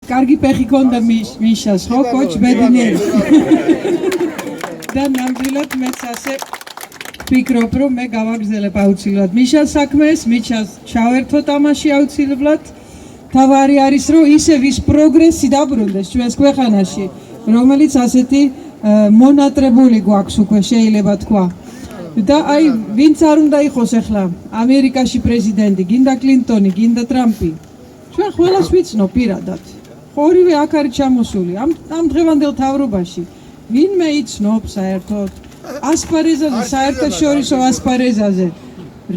კარგი ფეხი ქონდა მიშას, ხო, კოჩ ბედნიერი. და ნამდვილად მეც ასე ვფიქრობ, რომ მე გავაგრძელებ აუცილებლად მიშას საქმეს, მიშას ჩავერთო თამაში აუცილებლად. თავარი არის, რომ ისევ ის პროგრესი დაბრუნდეს ჩვენს ქვეყანაში, რომელიც ასეთი მონატრებული გვაქვს უკვე შეიძლება თქვა. და აი, ვინც არ უნდა იყოს ახლა ამერიკაში პრეზიდენტი, გინდა კლინტონი, გინდა ტრამპი. ჩვენ ყველას ვიცნობ პირადად. ორივე აქ არის ჩამოსული ამ დღევანდელ თავრობაში. ვინმე იცნობს საერთოდ ასპარეზაზე, საერთაშორისო ასპარეზაზე.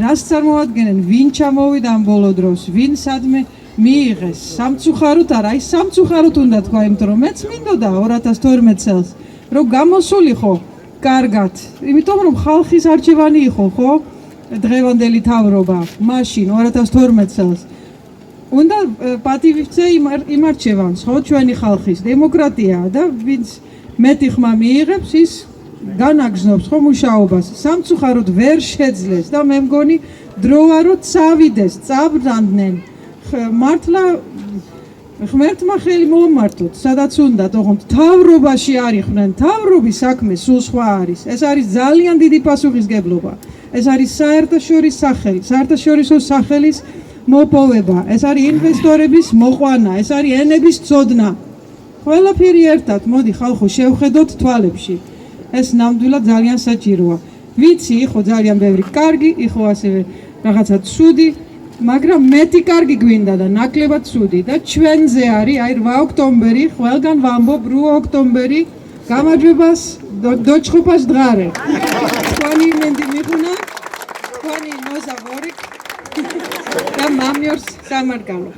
რას წარმოადგენენ, ვინ ჩამოვიდა ამ ბოლო დროს, ვინ სადმე მიიღეს. სამწუხაროდ არა, აი სამწუხაროდ უნდა თქვა, იმიტომ რომ მეც მინდოდა 2012 წელს, რომ გამოსულიყო კარგად. იმიტომ რომ ხალხის არჩევანი იყო, ხო? დღევანდელი თავრობა, მაშინ 2012 წელს. უნდა პატივისცე იმ არჩევანს, ხო, ჩვენი ხალხის დემოკრატიაა და ვინც მეტი ხმა მიიღებს, ის განაგზნობს ხო მუშაობას. სამწუხაროდ ვერ შეძლეს და მე მგონი დროა რომ წავიდეს, წაბრანდნენ. მართლა ღმერთმა ხელი მოამართოთ, სადაც უნდა, თქო, თავრობაში არიყვნენ, თავრობის საქმე სულ სხვა არის. ეს არის ძალიან დიდი პასუხისგებლობა. ეს არის საერთაშორისო სახელის მოპოვება, ეს არის ინვესტორების მოყვანა, ეს არის ენების ცოდნა. ყველაფერი ერთად, მოდი ხალხო შევხედოთ თვალებში. ეს ნამდვილად ძალიან საჭიროა. ვიცი, იყო ძალიან ბევრი კარგი, იყო ასევე რაღაცა ცუდი, მაგრამ მეტი კარგი გვინდა და ნაკლებად ცუდი და ჩვენზე არის აი 8 ოქტომბერი, ყველგან ვამბობ 8 ოქტომბერი, გამარჯვებას დოჩხუპას დღარე. თქვენი იმენდი მიხუნა, თქვენი ნოზა ვორიკ და მამიორს სამარგალო.